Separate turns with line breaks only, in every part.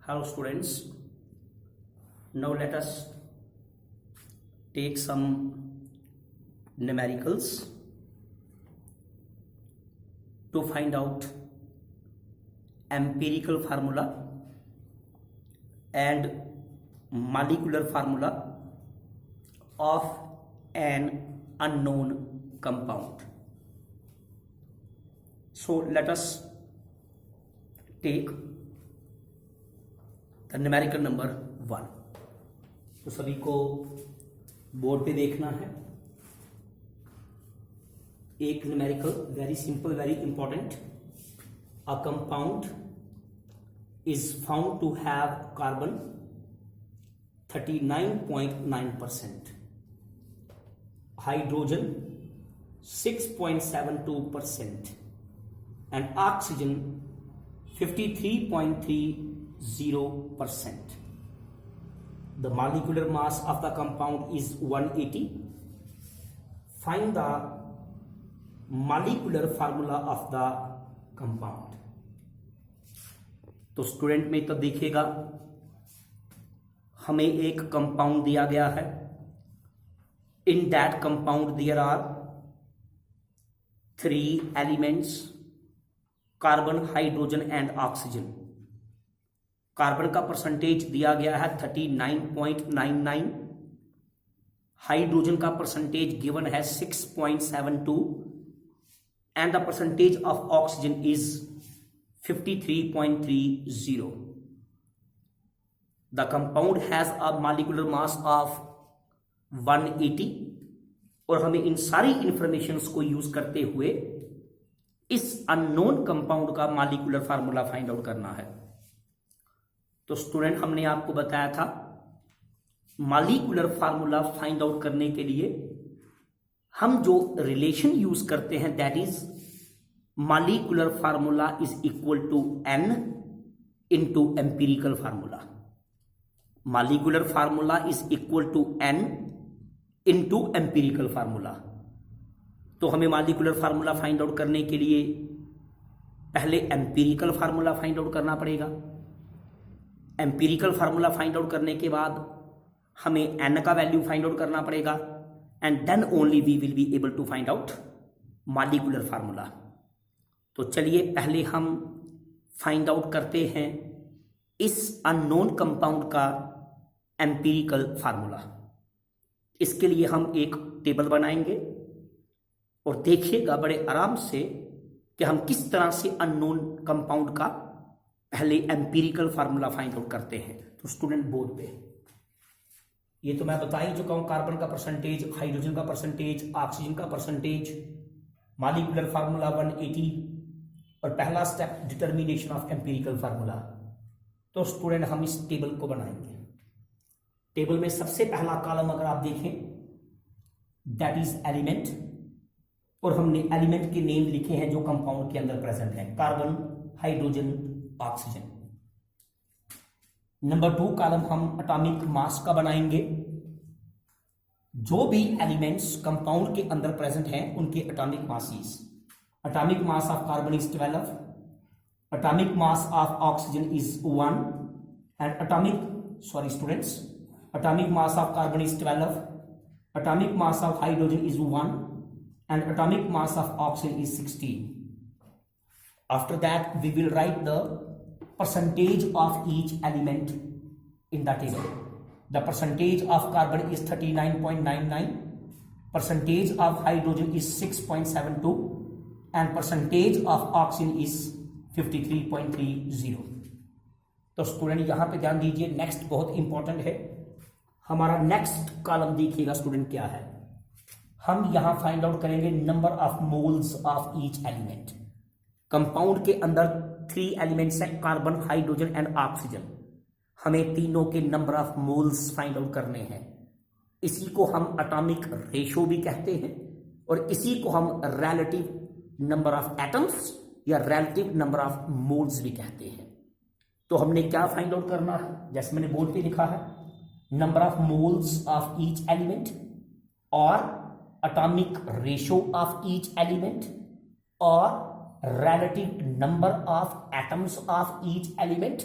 Hello students, now let us take some numericals to find out empirical formula and molecular formula of an unknown compound. So let us take the numerical number 1. तो सभी को board पे देखना है एक numerical, very simple, very important. A compound is found to have carbon 39.9%, hydrogen 6.72% and oxygen 53.30%. The molecular mass of the compound is 180. Find the molecular formula of the compound. तो student में तो देखिएगा हमें एक कंपाउंड दिया गया है. In that compound there are 3 elements, carbon, hydrogen and oxygen. Carbon का परसेंटेज दिया गया है 39.99, हाइड्रोजन का परसेंटेज गिवन है 6.72 and the percentage of oxygen is 53.30. The compound has a molecular mass of 180 और हमें इन सारी इंफॉर्मेशंस को यूज करते हुए इस अननोन कंपाउंड का मॉलिक्यूलर फार्मूला फाइंड आउट करना है. तो स्टूडेंट हमने आपको बताया था मॉलिक्यूलर फार्मूला फाइंड आउट करने के लिए हम जो रिलेशन यूज करते हैं that is molecular formula is equal to n into empirical formula. Molecular formula is equal to n into empirical formula. तो हमें मॉलिक्यूलर फार्मूला फाइंड आउट करने के लिए पहले एम्पिरिकल फार्मूला फाइंड आउट करना पड़ेगा. एम्पिरिकल फार्मूला फाइंड आउट करने के बाद हमें n का वैल्यू फाइंड आउट करना पड़ेगा and then only we will be able to find out molecular formula. तो चलिए पहले हम फाइंड आउट करते हैं इस अननोन कंपाउंड का एम्पिरिकल फार्मूला. इसके लिए हम एक टेबल बनाएंगे और देखिएगा बड़े आराम से कि हम किस तरह से अननोन कंपाउंड का पहले एम्पिरिकल फार्मूला फाइंड आउट करते हैं. तो स्टूडेंट बोर्ड पे ये तो मैं बता ही चुका हूं, कार्बन का परसेंटेज, हाइड्रोजन का परसेंटेज, ऑक्सीजन का परसेंटेज, मॉलिक्यूलर फार्मूला 180 और पहला step determination of empirical formula. तो स्टूडेंट हम इस टेबल को बनाएंगे. टेबल में सबसे पहला कॉलम अगर आप देखें दैट इज एलिमेंट और हमने एलिमेंट के नेम लिखे हैं जो कंपाउंड के अंदर प्रेजेंट है, carbon, hydrogen, oxygen. Number 2 column हम एटॉमिक मास का बनाएंगे. जो भी एलिमेंट्स कंपाउंड के अंदर प्रेजेंट हैं उनके atomic masses. Atomic mass of carbon is 12, atomic mass of oxygen is 1 and atomic mass of carbon is 12, atomic mass of hydrogen is 1 and atomic mass of oxygen is 16. After that we will write the percentage of each element in the table. The percentage of carbon is 39.99, percentage of hydrogen is 6.72 and percentage of oxygen is 53.30. तो student यहां पे ध्यान दीजिए, next बहुत important है. हमारा next column देखिएगा student क्या है. हम यहां फाइंड आउट करेंगे number of moles of each element. Compound के अंदर 3 एलिमेंट्स हैं, कार्बन, हाइड्रोजन एंड ऑक्सीजन. हमें तीनों के number of moles find out करने हैं. इसी को हम एटॉमिक रेशो भी कहते हैं और इसी को हम रिलेटिव नंबर ऑफ एटम्स या रिलेटिव नंबर ऑफ मोल्स भी कहते हैं. तो हमने क्या फाइंड आउट करना है, जैसे मैंने बोर्ड पे लिखा है, number of moles of each element और atomic ratio of each element और relative number of atoms of each element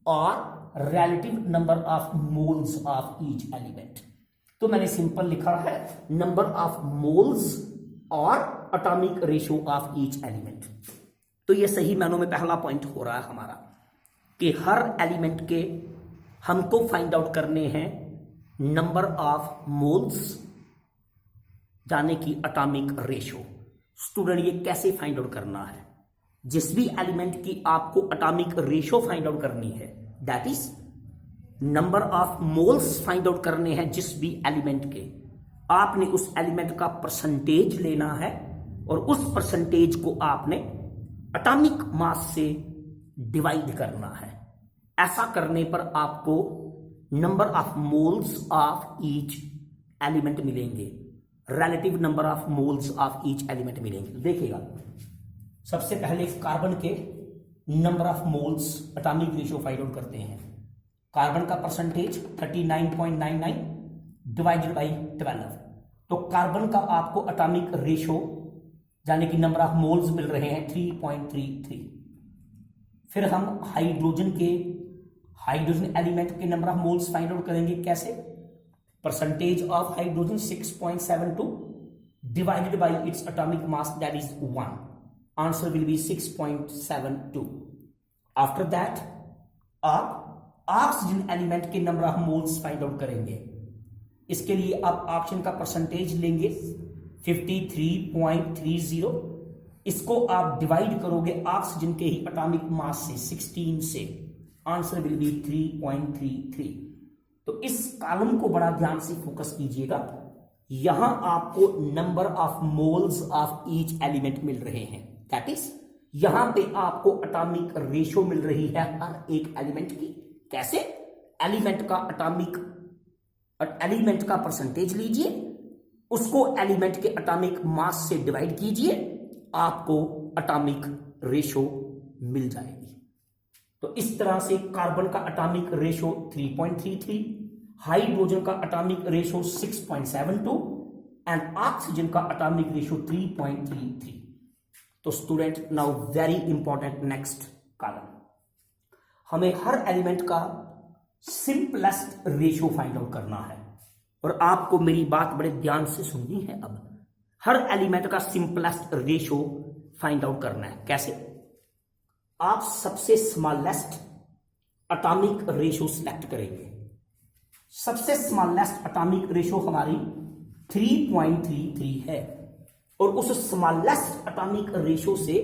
और relative number of moles of each element. तो मैंने सिंपल लिखा है नंबर ऑफ मोल्स और atomic ratio of each element. तो ये सही मायनों में पहला पॉइंट हो रहा है हमारा कि हर एलिमेंट के हमको फाइंड आउट करने हैं नंबर ऑफ मोल्स यानी कि एटॉमिक रेशियो। स्टूडेंट ये कैसे फाइंड आउट करना है? जिस भी एलिमेंट की आपको एटॉमिक रेशियो फाइंड आउट करनी है, that is number of moles find out करने हैं जिस भी एलिमेंट के, आपने उस एलिमेंट का परसेंटेज लेना है और उस परसेंटेज को आपने एटॉमिक मास से डिवाइड करना है। ऐसा करने पर आपको number of moles of each element मिलेंगे, relative number of moles of each element मिलेंगे। देखिएगा, सबसे पहले कार्बन के number of moles atomic ratio find out करते हैं। कार्बन का परसेंटेज 39.99 डिवाइडेड बाई 12। तो कार्बन का आपको एटॉमिक रेशियो यानी कि नंबर ऑफ मोल्स मिल रहे हैं 3.33। फिर हम हाइड्रोजन एलिमेंट के number of moles find out करेंगे। कैसे? Percentage of hydrogen 6.72 divided by its atomic mass that is 1। Answer will be 6.72। After that आप ऑक्सीजन एलिमेंट के number of moles find out करेंगे। इसके लिए आप ऑक्सीजन का परसेंटेज लेंगे 53.30। इसको आप डिवाइड करोगे ऑक्सीजन के ही एटॉमिक मास से 16 से। Answer will be 3.33। तो इस कॉलम को बड़ा ध्यान से फोकस कीजिएगा। यहां आपको number of moles of each element मिल रहे हैं, दैट इज यहां पे आपको एटॉमिक रेशियो मिल रही है हर एक एलिमेंट की। कैसे? एलिमेंट का परसेंटेज लीजिए, उसको एलिमेंट के एटॉमिक मास से डिवाइड कीजिए, आपको एटॉमिक रेशियो मिल जाएगी। तो इस तरह से कार्बन का एटॉमिक रेशियो 3.33, हाइड्रोजन का एटॉमिक रेशियो 6.72 एंड ऑक्सीजन का एटॉमिक रेशियो 3.33। तो student now very important next column, हमें हर एलिमेंट का सिंपलेस्ट रेशियो फाइंड आउट करना है। और आपको मेरी बात बड़े ध्यान से सुननी है। अब हर एलिमेंट का सिंपलेस्ट रेशियो फाइंड आउट करना है। कैसे? आप सबसे स्मॉलेस्ट एटॉमिक रेशियो सिलेक्ट करेंगे। सबसे स्मॉलेस्ट एटॉमिक रेशियो हमारी 3.33 है और उस स्मॉलेस्ट एटॉमिक रेशियो से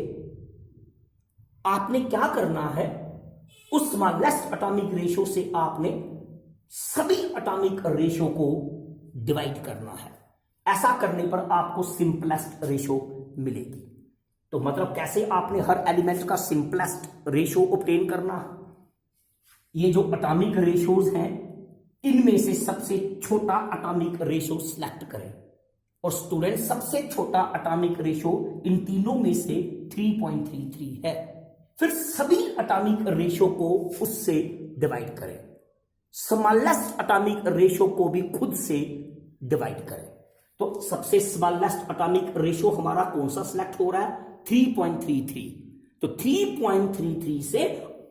आपने क्या करना है? उस स्मॉलेस्ट एटॉमिक रेशियो से आपने सभी एटॉमिक रेशियो को डिवाइड करना है। ऐसा करने पर आपको सिंपलेस्ट रेशियो मिलेगी। तो मतलब कैसे आपने हर एलिमेंट का सिंपलेस्ट रेशियो ऑब्टेन करना? ये जो एटॉमिक रेशियोज हैं इनमें से सबसे छोटा एटॉमिक रेशियो सिलेक्ट करें। और स्टूडेंट सबसे छोटा एटॉमिक रेशियो इन तीनों में से 3.33 है। फिर सभी एटॉमिक रेशियो को उससे डिवाइड करें। स्मॉलेस्ट एटॉमिक रेशियो को भी खुद से डिवाइड करें। तो सबसे स्मॉलेस्ट एटॉमिक रेशियो हमारा कौन सा सिलेक्ट हो रहा है? 3.33। तो 3.33 से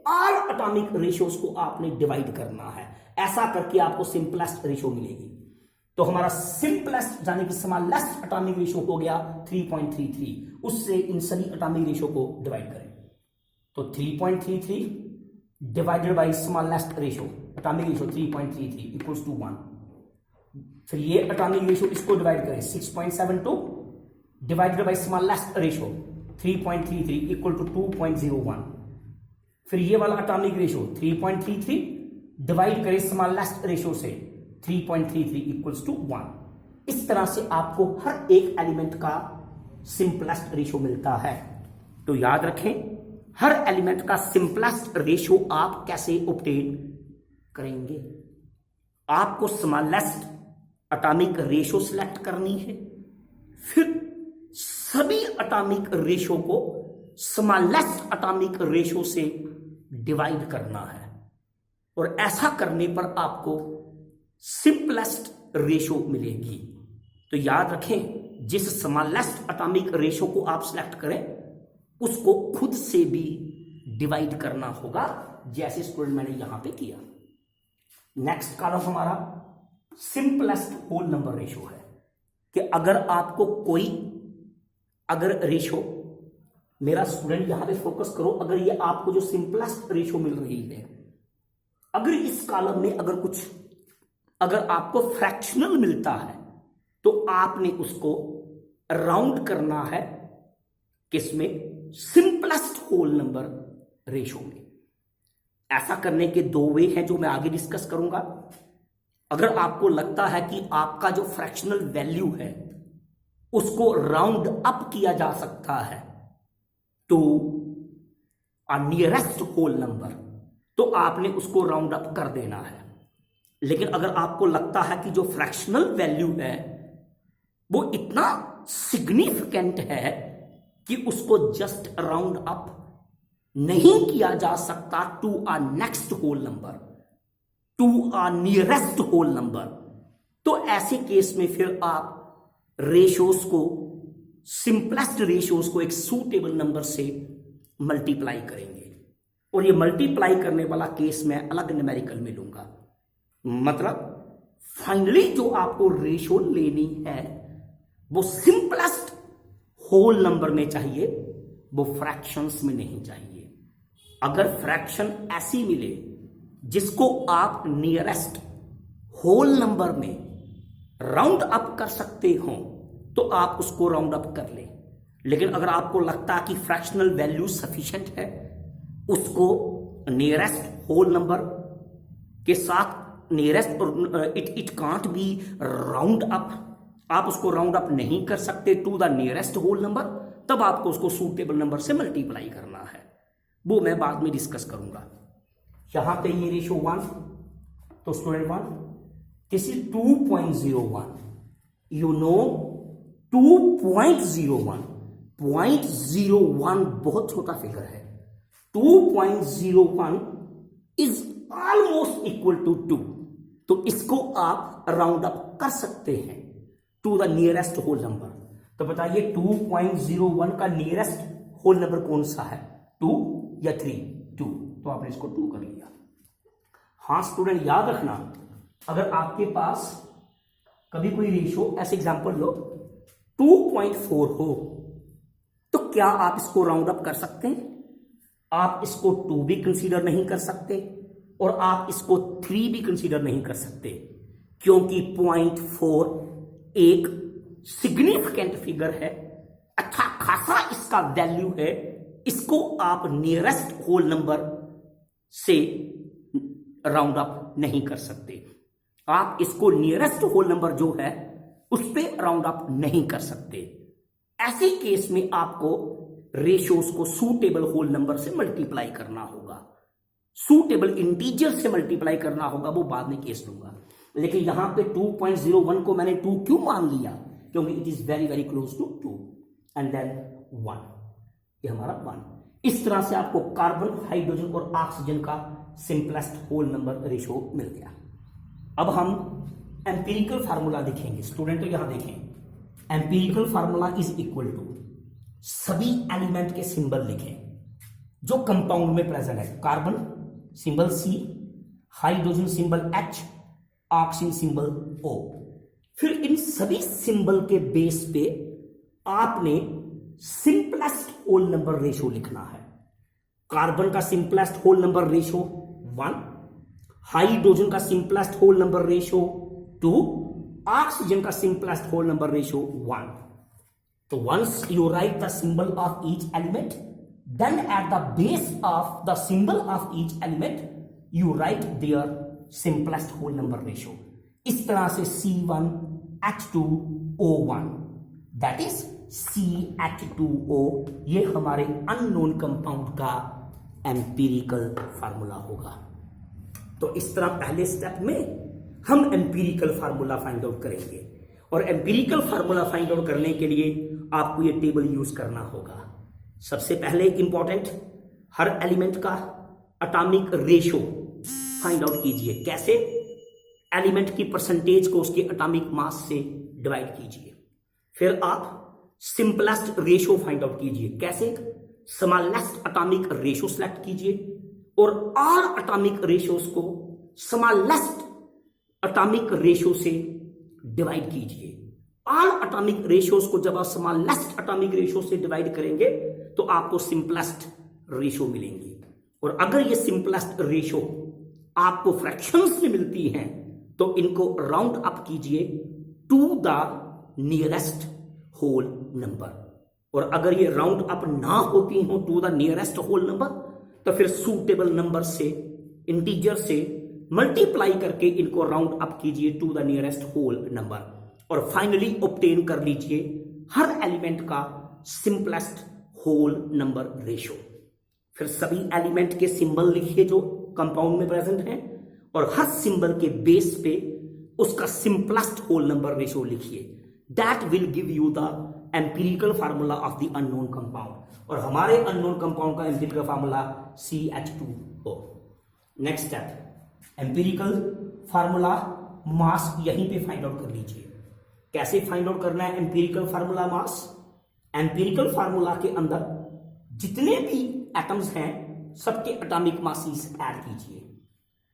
ऑल एटॉमिक रेशियोज को आपने डिवाइड करना है। ऐसा करके आपको सिंपलेस्ट रेशियो मिलेगी। तो हमारा सिंपलेस्ट यानी कि स्मॉलेस्ट एटॉमिक रेशियो हो गया 3.33। उससे इन सभी एटॉमिक रेशियो को डिवाइड करें। तो 3.33 divided by smallest ratio, atomic ratio 3.33 equals to 1। फिर ये एटॉमिक रेशियो इसको डिवाइड करें 6.72 divided by smallest ratio 3.33 equal to 2.01। फिर ये वाला एटॉमिक रेशियो 3.33 डिवाइड करें स्मॉलेस्ट रेशियो से 3.33 इक्वल्स टू 1। इस तरह से आपको हर एक एलिमेंट का सिंपलेस्ट रेशियो मिलता है। तो याद रखें, हर एलिमेंट का सिंपलेस्ट रेशियो आप कैसे ऑब्टेन करेंगे? आपको स्मॉलेस्ट एटॉमिक रेशियो सिलेक्ट करनी है, फिर सभी एटॉमिक रेशियो को स्मॉलेस्ट एटॉमिक रेशियो से डिवाइड करना है। और ऐसा करने पर आपको सिंपलेस्ट रेशियो मिलेगी। तो याद रखें, जिस स्मॉलेस्ट एटॉमिक रेशियो को आप सिलेक्ट करें उसको खुद से भी डिवाइड करना होगा, जैसे स्टूडेंट मैंने यहां पे किया। नेक्स्ट कॉलम हमारा सिंपलेस्ट होल नंबर रेशो है कि अगर आपको कोई अगर रेशो, मेरा स्टूडेंट यहां पे फोकस करो, अगर ये आपको जो सिंपलेस्ट रेशो मिल रही है, अगर इस कॉलम में अगर आपको फ्रैक्शनल मिलता है तो आपने उसको राउंड करना है किसमें? सिंपलेस्ट होल नंबर रेशो में। ऐसा करने के दो वे हैं जो मैं आगे डिस्कस करूंगा। अगर आपको लगता है कि आपका जो फ्रैक्शनल वैल्यू है उसको राउंड अप किया जा सकता है to a nearest whole number, तो आपने उसको राउंड अप कर देना है। लेकिन अगर आपको लगता है कि जो फ्रैक्शनल वैल्यू है वो इतना सिग्निफिकेंट है कि उसको जस्ट राउंड अप नहीं किया जा सकता to a next whole number, to a nearest whole number, तो ऐसे केस में फिर आप रेशोस को, सिंपलेस्ट रेशोस को एक सूटेबल नंबर से मल्टीप्लाई करेंगे। और ये मल्टीप्लाई करने वाला केस मैं अलग न्यूमेरिकल में लूंगा। मतलब फाइनली जो आपको रेशो लेनी है वो सिंपलेस्ट होल नंबर में चाहिए, वो फ्रैक्शंस में नहीं चाहिए। अगर फ्रैक्शन ऐसी मिले जिसको आप नियरेस्ट होल नंबर में राउंड अप कर सकते हो तो आप उसको राउंड अप कर लें। लेकिन अगर आपको लगता है कि फ्रैक्शनल वैल्यू सफिशिएंट है, उसको नियरेस्ट होल नंबर के साथ नियरेस्ट और it can't be round up, आप उसको राउंड अप नहीं कर सकते to the nearest whole number, तब आपको उसको सूटेबल नंबर से मल्टीप्लाई करना है। वो मैं बाद में डिस्कस करूंगा। यहां पे ये रेशो 1, तो student 1 this is 2.01, you know 2.01, 0.01 बहुत छोटा फिगर है। 2.01 इज ऑलमोस्ट इक्वल टू 2, तो इसको आप राउंड अप कर सकते हैं to the nearest whole number. तो बताइए 2.01 का नियरेस्ट होल नंबर कौन सा है, 2 या 3? 2, तो आपने इसको 2 कर लिया। हाँ स्टूडेंट याद रखना, अगर आपके पास कभी कोई रेशो, ऐसे एग्जांपल लो 2.4 हो, तो क्या आप इसको राउंड अप कर सकते हैं? आप इसको 2 भी कंसीडर नहीं कर सकते और आप इसको 3 भी कंसीडर नहीं कर सकते, क्योंकि 0.4 एक सिग्निफिकेंट फिगर है, अच्छा खासा इसका वैल्यू है, इसको आप नियरेस्ट होल नंबर से राउंड अप नहीं कर सकते। आप इसको नियरेस्ट होल नंबर जो है उस पे राउंड अप नहीं कर सकते। ऐसे केस में आपको रेशियोज को सूटेबल होल नंबर से मल्टीप्लाई करना होगा, सूटेबल इंटीजर से मल्टीप्लाई करना होगा, वो बाद में केस लूंगा। लेकिन यहां पे 2.01 को मैंने 2 क्यों मान लिया? क्योंकि it is very very close to 2 and then 1, ये हमारा 1। इस तरह से आपको कार्बन, हाइड्रोजन और ऑक्सीजन का सिंपलेस्ट होल नंबर रेशियो मिल गया। अब हम एम्पिरिकल फार्मूला लिखेंगे स्टूडेंट, तो यहां देखें empirical formula is equal to सभी एलिमेंट के सिंबल लिखें जो कंपाउंड में प्रेजेंट है। Carbon symbol C, hydrogen symbol H, oxygen symbol O। फिर इन सभी सिंबल के बेस पे आपने सिंपलेस्ट होल नंबर रेशियो लिखना है। कार्बन का simplest whole number ratio 1, hydrogen का simplest whole number ratio 2, oxygen का सिंपलेस्ट होल नंबर रेशियो 1। तो once you write the symbol of each element, then at the base of the symbol of each element you write their simplest whole number ratio। इस तरह से C1H2O1 that is CH2O, ये हमारे unknown compound का empirical formula होगा। तो इस तरह पहले स्टेप में हम एम्पिरिकल फार्मूला फाइंड आउट करेंगे, और एम्पिरिकल फार्मूला फाइंड आउट करने के लिए आपको ये टेबल यूज करना होगा। सबसे पहले इंपॉर्टेंट, हर एलिमेंट का एटॉमिक रेशो फाइंड आउट कीजिए। कैसे? एलिमेंट की परसेंटेज को उसके एटॉमिक मास से डिवाइड कीजिए। फिर आप सिंपलेस्ट रेशो फाइंड आउट कीजिए। कैसे? स्मॉलेस्ट एटॉमिक रेशो सेलेक्ट कीजिए और ऑल एटॉमिक रेशियोज को स्मॉलेस्ट एटॉमिक रेशियो से डिवाइड कीजिए। ऑल एटॉमिक रेशियोज को जब आप स्मॉलेस्ट एटॉमिक रेशियो से डिवाइड करेंगे तो आपको सिंपलेस्ट रेशियो मिलेंगी। और अगर ये सिंपलेस्ट रेशियो आपको फ्रैक्शंस में मिलती हैं तो इनको राउंड अप कीजिए to the nearest whole number. और अगर ये राउंड अप ना होती हो to the nearest whole number तो फिर सूटेबल नंबर से, इंटीजर से मल्टीप्लाई करके इनको राउंड अप कीजिए to the nearest whole number. और फाइनली ऑब्टेन कर लीजिए हर एलिमेंट का सिंपलेस्ट होल नंबर रेशियो। फिर सभी एलिमेंट के सिंबल लिखिए जो कंपाउंड में प्रेजेंट हैं और हर सिंबल के बेस पे उसका सिंपलेस्ट होल नंबर रेशियो लिखिए। That will give you the empirical formula of the unknown compound. और हमारे अननोन कंपाउंड का empirical formula CH2O। Next step, empirical formula मास यहीं पे फाइंड आउट कर लीजिए। कैसे फाइंड आउट करना है एम्पिरिकल फार्मूला मास? एम्पिरिकल फार्मूला के अंदर जितने भी एटम्स हैं सबके एटॉमिक मासेस ऐड कीजिए।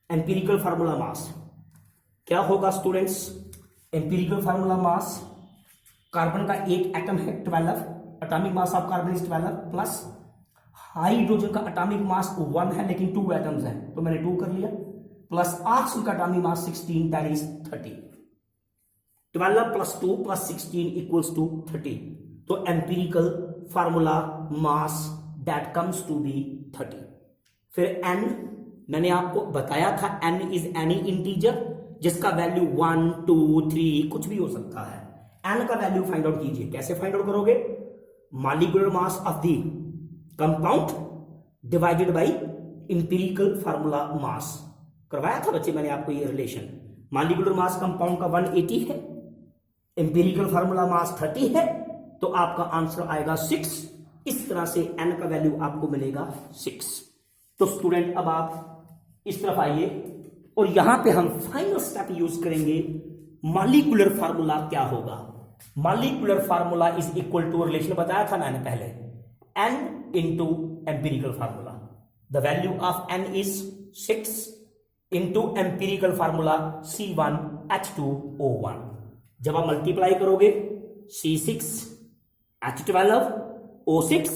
एम्पिरिकल फार्मूला मास क्या होगा स्टूडेंट्स? एम्पिरिकल फार्मूला मास, कार्बन का एक एटम है 12, atomic mass of carbon is 12, plus hydrogen का एटॉमिक मास 1 है लेकिन 2 एटम्स हैं तो मैंने 2 कर लिया, प्लस ऑक्सीजन का atomic mass 16, that is 30। 12 plus 2 plus 16 equals to 30। तो empirical formula mass that comes to be 30। फिर n मैंने आपको बताया था n इज एनी इंटीजर जिसका वैल्यू 1, 2, 3 कुछ भी हो सकता है। n का वैल्यू फाइंड आउट कीजिए। कैसे फाइंड आउट करोगे? Molecular mass of the compound divided by empirical formula mass. करवाया था बच्चे मैंने आपको ये रिलेशन। मॉलिक्यूलर मास कंपाउंड का 180 है, इंपिरिकल फार्मूला मास 30 है, तो आपका आंसर आएगा 6। इस तरह से n का वैल्यू आपको मिलेगा 6। तो स्टूडेंट अब आप इस तरफ आइए और यहां पे हम फाइनल स्टेप यूज करेंगे। मॉलिक्यूलर फार्मूला क्या होगा? Molecular formula is equal to, relation बताया था मैंने पहले, n into empirical formula. The value of n is 6 into empirical formula C1H2O1। जब आप मल्टीप्लाई करोगे C6 H12 O6,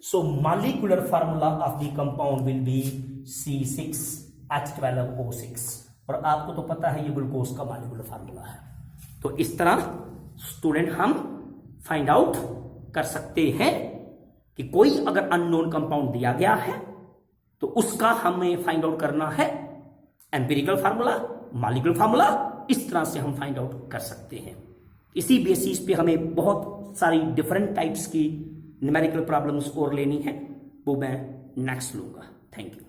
so molecular formula of the compound will be C6H12O6। और आपको तो पता है ये ग्लूकोज का मॉलिक्यूलर फार्मूला है। तो इस तरह स्टूडेंट हम फाइंड आउट कर सकते हैं कि कोई अगर अननोन कंपाउंड दिया गया है तो उसका हमें फाइंड आउट करना है एम्पिरिकल फार्मूला, मॉलिक्यूलर फार्मूला। इस तरह से हम फाइंड आउट कर सकते हैं। इसी बेसिस पे हमें बहुत सारी डिफरेंट टाइप्स की न्यूमेरिकल प्रॉब्लम्स और लेनी है, वो मैं नेक्स्ट लूंगा। Thank you.